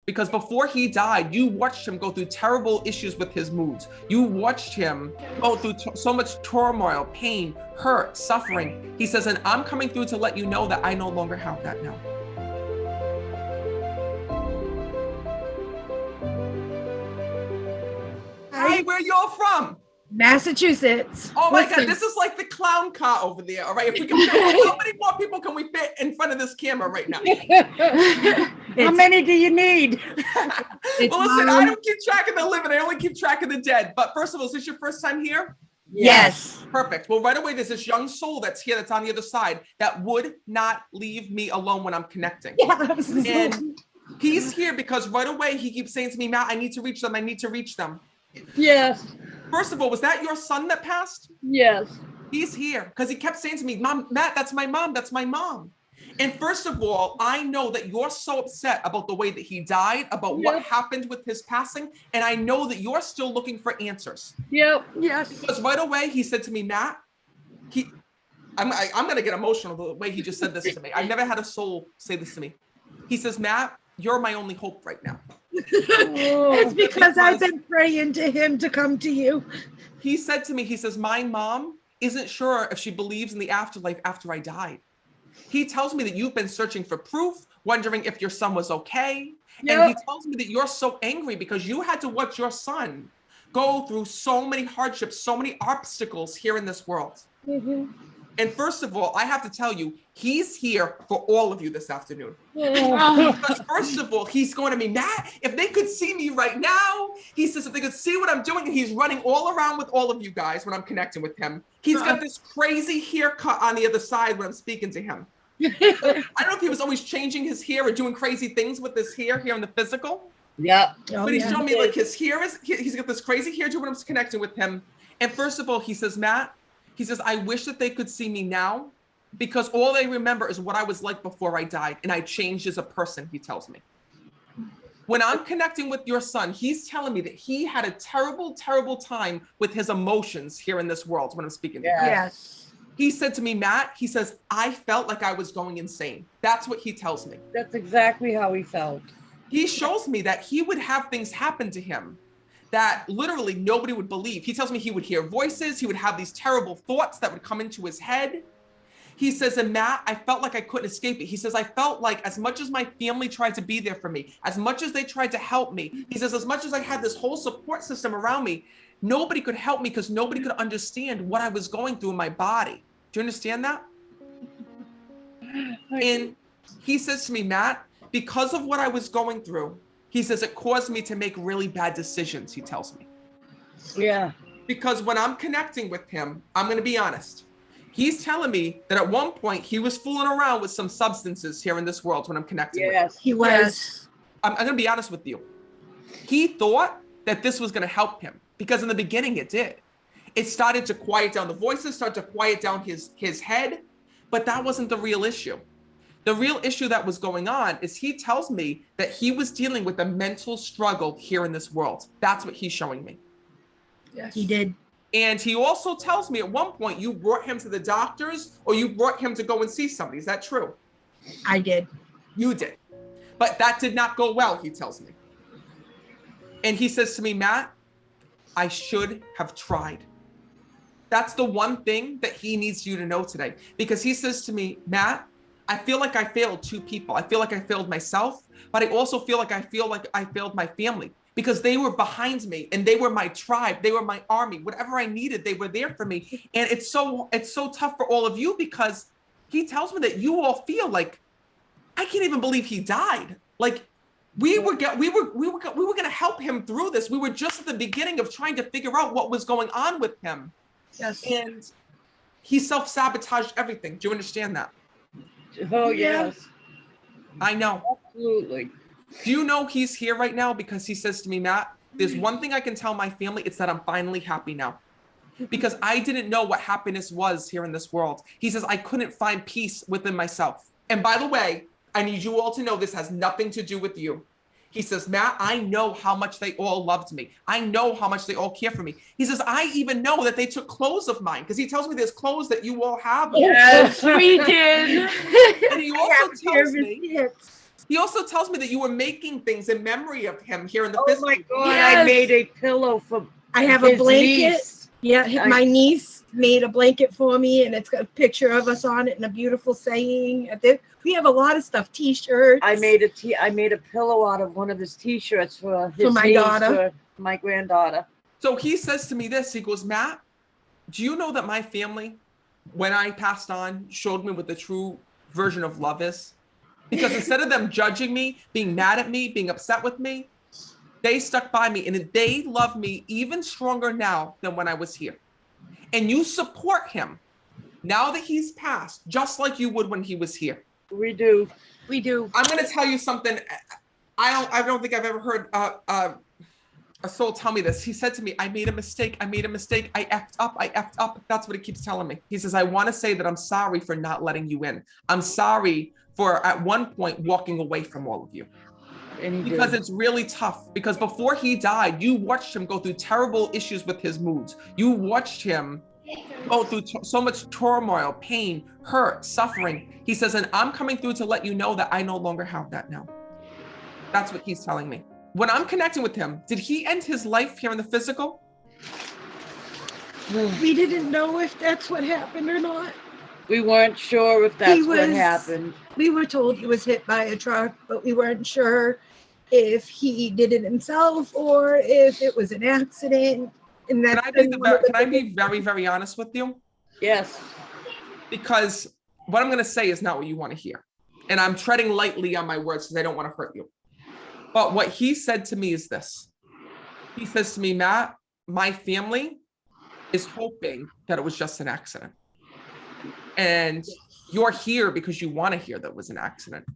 because before he died, you watched him go through terrible issues with his moods. You watched him go through so much turmoil, pain, hurt, suffering. He says, and I'm coming through to let you know that I no longer have that now. Hi, where you all from? Massachusetts. Oh my God, this is like the clown car over there. All right, if we can fit, how many more people can we fit in front of this camera right now? How many do you need? Well, listen, I don't keep track of the living. I only keep track of the dead. But first of all, is this your first time here? Yes. Perfect. Well, right away, there's this young soul that's here, that's on the other side, that would not leave me alone when I'm connecting. Yes. And he's here because right away, he keeps saying to me, Matt, I need to reach them. I need to reach them. Yes. First of all, was that your son that passed? Yes. He's here because he kept saying to me, Mom, Matt, that's my mom. That's my mom. And first of all, I know that you're so upset about the way that he died, about what happened with his passing. And I know that you're still looking for answers. Yep. Yes. Because right away, he said to me, Matt, I'm going to get emotional the way he just said this to me. I've never had a soul say this to me. He says, Matt, you're my only hope right now. It's because I've been praying to him to come to you. He said to me, he says, my mom isn't sure if she believes in the afterlife after I died. He tells me that you've been searching for proof, wondering if your son was okay. Yep. And he tells me that you're so angry because you had to watch your son go through so many hardships, so many obstacles here in this world. Mm-hmm. And first of all, I have to tell you, he's here for all of you this afternoon. Because first of all, he's going to me, Matt, if they could see me right now, he says, if they could see what I'm doing, and he's running all around with all of you guys when I'm connecting with him. He's got this crazy haircut on the other side when I'm speaking to him. I don't know if he was always changing his hair or doing crazy things with his hair here in the physical. Yeah. But he's showing me like his hair he's got this crazy hairdo when I'm connecting with him. And first of all, he says, Matt, he says, I wish that they could see me now because all they remember is what I was like before I died. And I changed as a person, he tells me. When I'm connecting with your son, he's telling me that he had a terrible, terrible time with his emotions here in this world when I'm speaking to him. Yes. He said to me, Matt, he says, I felt like I was going insane. That's what he tells me. That's exactly how he felt. He shows me that he would have things happen to him that literally nobody would believe. He tells me he would hear voices. He would have these terrible thoughts that would come into his head. He says, and Matt, I felt like I couldn't escape it. He says, I felt like as much as my family tried to be there for me, as much as they tried to help me, he says, as much as I had this whole support system around me, nobody could help me because nobody could understand what I was going through in my body. Do you understand that? And he says to me, Matt, because of what I was going through, he says it caused me to make really bad decisions, he tells me. Yeah. Because when I'm connecting with him, I'm going to be honest. He's telling me that at one point he was fooling around with some substances here in this world when I'm connecting with him. Yes, he was. I'm going to be honest with you. He thought that this was going to help him because in the beginning it did. It started to quiet down the voices, started to quiet down his head, but that wasn't the real issue. The real issue that was going on is he tells me that he was dealing with a mental struggle here in this world. That's what he's showing me. Yes, he did. And he also tells me at one point you brought him to the doctors or you brought him to go and see somebody. Is that true? I did. You did. But that did not go well, he tells me. And he says to me, Matt, I should have tried. That's the one thing that he needs you to know today. Because he says to me, Matt, I feel like I failed two people. I feel like I failed myself, but I also feel like I failed my family because they were behind me and they were my tribe. They were my army. Whatever I needed, they were there for me. And it's so tough for all of you because he tells me that you all feel like, I can't even believe he died. Like we were going to help him through this. We were just at the beginning of trying to figure out what was going on with him. Yes. And he self-sabotaged everything. Do you understand that? Oh, yes. I know. Absolutely. Do you know he's here right now? Because he says to me, Matt, there's one thing I can tell my family. It's that I'm finally happy now. Because I didn't know what happiness was here in this world. He says, I couldn't find peace within myself. And by the way, I need you all to know this has nothing to do with you. He says, Matt, I know how much they all loved me. I know how much they all care for me. He says, I even know that they took clothes of mine because he tells me there's clothes that you all have. Yes, we did. And he also tells me He also tells me that you were making things in memory of him here in the Oh physical. my God, Yes. I made a pillow for I have a his blanket. niece. Yeah, my niece made a blanket for me, and it's got a picture of us on it and a beautiful saying. We have a lot of stuff, T-shirts. I made a pillow out of one of his T-shirts for his my niece, daughter. for my granddaughter. So he says to me this, he goes, Matt, do you know that my family, when I passed on, showed me what the true version of love is? Because instead of them judging me, being mad at me, being upset with me, they stuck by me, and they love me even stronger now than when I was here. And you support him now that he's passed, just like you would when he was here. We do. We do. I'm going to tell you something. I don't think I've ever heard a soul tell me this. He said to me, I made a mistake. I made a mistake. I effed up. That's what he keeps telling me. He says, I want to say that I'm sorry for not letting you in. I'm sorry for at one point walking away from all of you. Because it's really tough. Because before he died, you watched him go through terrible issues with his moods. You watched him go through so much turmoil, pain, hurt, suffering. He says, and I'm coming through to let you know that I no longer have that now. That's what he's telling me. When I'm connecting with him, did he end his life here in the physical? We didn't know if that's what happened or not. We weren't sure if that's what happened. We were told he was hit by a truck, but we weren't sure if he did it himself or if it was an accident. And Can I be very, very honest with you? Yes. Because what I'm going to say is not what you want to hear. And I'm treading lightly on my words because I don't want to hurt you. But what he said to me is this. He says to me, Matt, my family is hoping that it was just an accident. And you're here because you want to hear that it was an accident.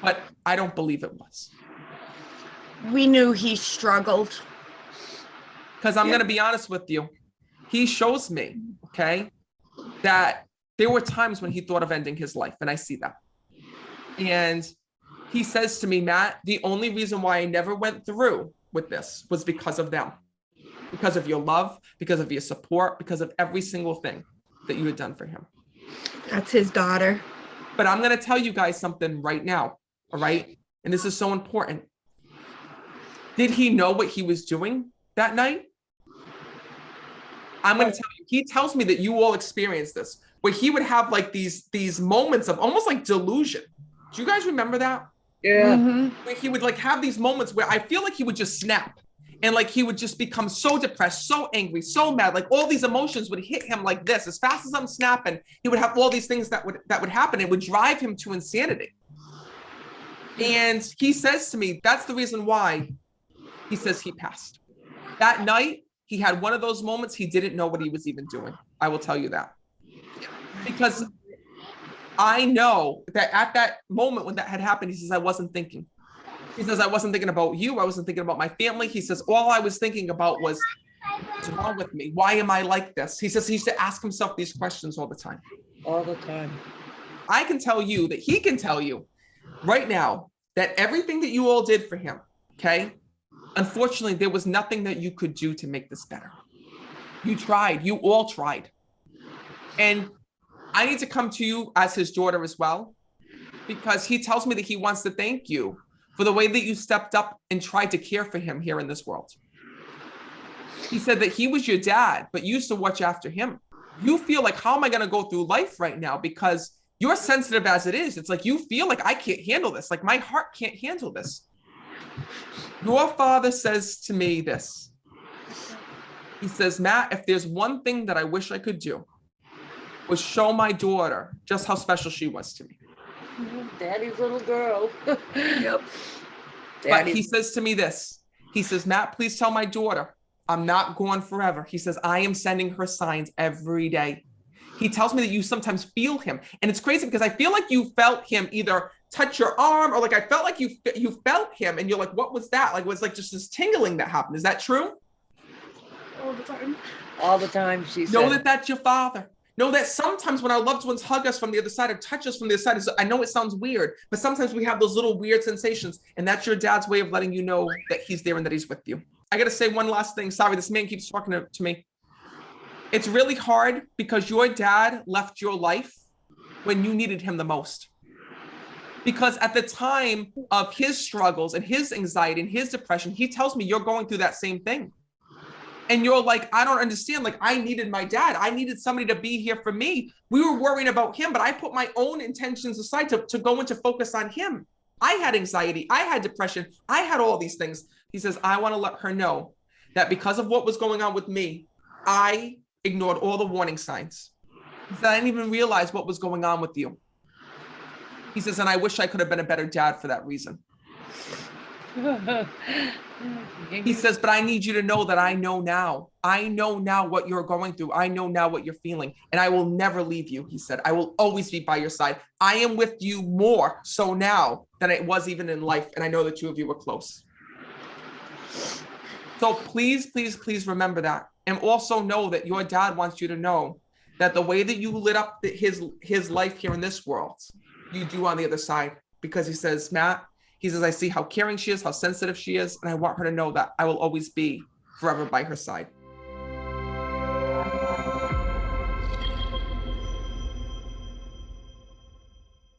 But I don't believe it was. We knew he struggled. Because I'm going to be honest with you. He shows me, okay, that there were times when he thought of ending his life. And I see that. And he says to me, Matt, the only reason why I never went through with this was because of them. Because of your love, because of your support, because of every single thing that you had done for him. That's his daughter. But I'm going to tell you guys something right now, all right? And this is so important. Did he know what he was doing that night? I'm going to tell you, he tells me that you all experienced this, where he would have like these moments of almost like delusion. Do you guys remember that? Yeah. Mm-hmm. Where he would like have these moments where I feel like he would just snap. And like he would just become so depressed, so angry, so mad. Like all these emotions would hit him like this. As fast as I'm snapping, he would have all these things that would happen. It would drive him to insanity. And he says to me, that's the reason why he says he passed. That night, he had one of those moments he didn't know what he was even doing. I will tell you that. Because I know that at that moment when that had happened, he says, I wasn't thinking. He says, I wasn't thinking about you. I wasn't thinking about my family. He says, all I was thinking about was, what's wrong with me? Why am I like this? He says he used to ask himself these questions all the time. All the time. I can tell you that he can tell you right now that everything that you all did for him, okay? Unfortunately, there was nothing that you could do to make this better. You tried. You all tried. And I need to come to you as his daughter as well, because he tells me that he wants to thank you for the way that you stepped up and tried to care for him here in this world. He said that he was your dad, but you used to watch after him. You feel like, how am I going to go through life right now? Because you're sensitive as it is. It's like you feel like I can't handle this. Like my heart can't handle this. Your father says to me this. He says, Matt, if there's one thing that I wish I could do was show my daughter just how special she was to me. Daddy's little girl. Yep. But he says to me this. He says, Matt, please tell my daughter I'm not gone forever. He says, I am sending her signs every day. He tells me that you sometimes feel him. And it's crazy because I feel like you felt him either touch your arm or like I felt like you felt him and you're like, what was that? Like it was like just this tingling that happened. Is that true? All the time. All the time, she said. Know that that's your father. Know that sometimes when our loved ones hug us from the other side or touch us from the other side, I know it sounds weird, but sometimes we have those little weird sensations, and that's your dad's way of letting you know that he's there and that he's with you. I got to say one last thing. Sorry, this man keeps talking to me. It's really hard because your dad left your life when you needed him the most. Because at the time of his struggles and his anxiety and his depression, he tells me, you're going through that same thing. And you're like, I don't understand. Like, I needed my dad. I needed somebody to be here for me. We were worrying about him, but I put my own intentions aside to go into focus on him. I had anxiety. I had depression. I had all these things. He says, I want to let her know that because of what was going on with me, I ignored all the warning signs. He said, I didn't even realize what was going on with you. He says, and I wish I could have been a better dad for that reason. He says, but I need you to know that I know now. I know now what you're going through. I know now what you're feeling. And I will never leave you. He said, I will always be by your side. I am with you more so now than it was even in life. And I know the two of you were close. So please, please, please remember that. And also know that your dad wants you to know that the way that you lit up his life here in this world, you do on the other side. Because he says, Matt, he says, I see how caring she is, how sensitive she is, and I want her to know that I will always be forever by her side.